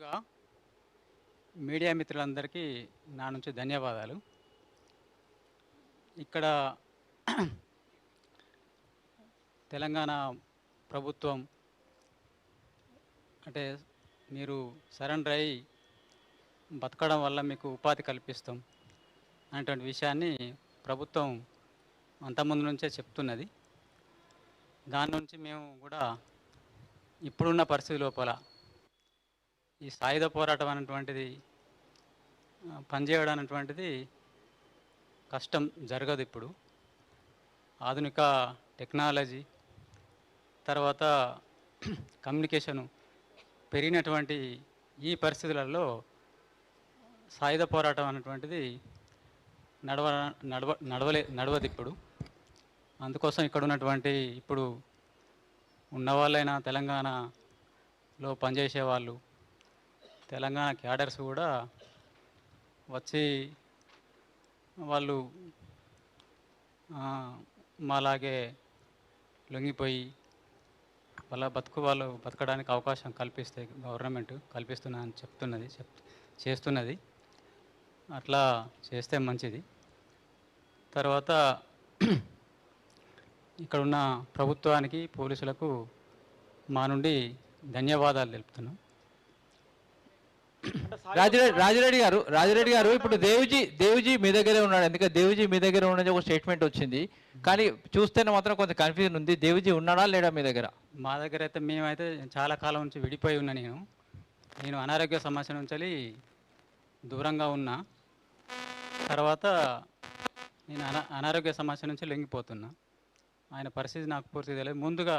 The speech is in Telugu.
ముందుగా మీడియా మిత్రులందరికీ నా నుంచి ధన్యవాదాలు. ఇక్కడ తెలంగాణ ప్రభుత్వం అంటే మీరు సరెండర్ అయ్యి బతకడం వల్ల మీకు ఉపాధి కల్పిస్తాం అనేటువంటి విషయాన్ని ప్రభుత్వం అంతకుముందు నుంచే చెప్తున్నది. దాని నుంచి మేము కూడా ఇప్పుడున్న పరిస్థితి లోపల ఈ సాయుధ పోరాటం అనేటువంటిది పనిచేయడం అనేటువంటిది కష్టం, జరగదు. ఇప్పుడు ఆధునిక టెక్నాలజీ తర్వాత కమ్యూనికేషను పెరిగినటువంటి ఈ పరిస్థితులలో సాయుధ పోరాటం అనేటువంటిది నడవ నడవ నడవదు ఇప్పుడు. అందుకోసం ఇక్కడ ఉన్నటువంటి ఇప్పుడు ఉన్నవాళ్ళైనా తెలంగాణలో పనిచేసే వాళ్ళు, తెలంగాణ క్యాడర్స్ కూడా వచ్చి వాళ్ళు మాలాగే లొంగిపోయి వాళ్ళ వాళ్ళు బతకడానికి అవకాశం కల్పిస్తే గవర్నమెంట్ కల్పిస్తున్నా అని చేస్తున్నది. అట్లా చేస్తే మంచిది. తర్వాత ఇక్కడున్న ప్రభుత్వానికి, పోలీసులకు మా నుండి ధన్యవాదాలు తెలుపుతున్నాం. రాజిరెడ్డి గారు ఇప్పుడు దేవిజీ మీ దగ్గరే ఉన్నాడు. ఎందుకంటే దేవిజీ మీ దగ్గర ఉన్నది ఒక స్టేట్మెంట్ వచ్చింది, కానీ చూస్తేనే మాత్రం కొంచెం కన్ఫ్యూజన్ ఉంది. దేవిజీ ఉన్నాడా లేడా మీ దగ్గర? మా దగ్గర అయితే మేమైతే చాలా కాలం నుంచి విడిపోయి ఉన్నా. నేను అనారోగ్య సమస్య నుంచి దూరంగా ఉన్నా. తర్వాత నేను అనారోగ్య సమస్య నుంచి లొంగిపోతున్నా. ఆయన పరిస్థితి నాకు పూర్తి తెలియదు. ముందుగా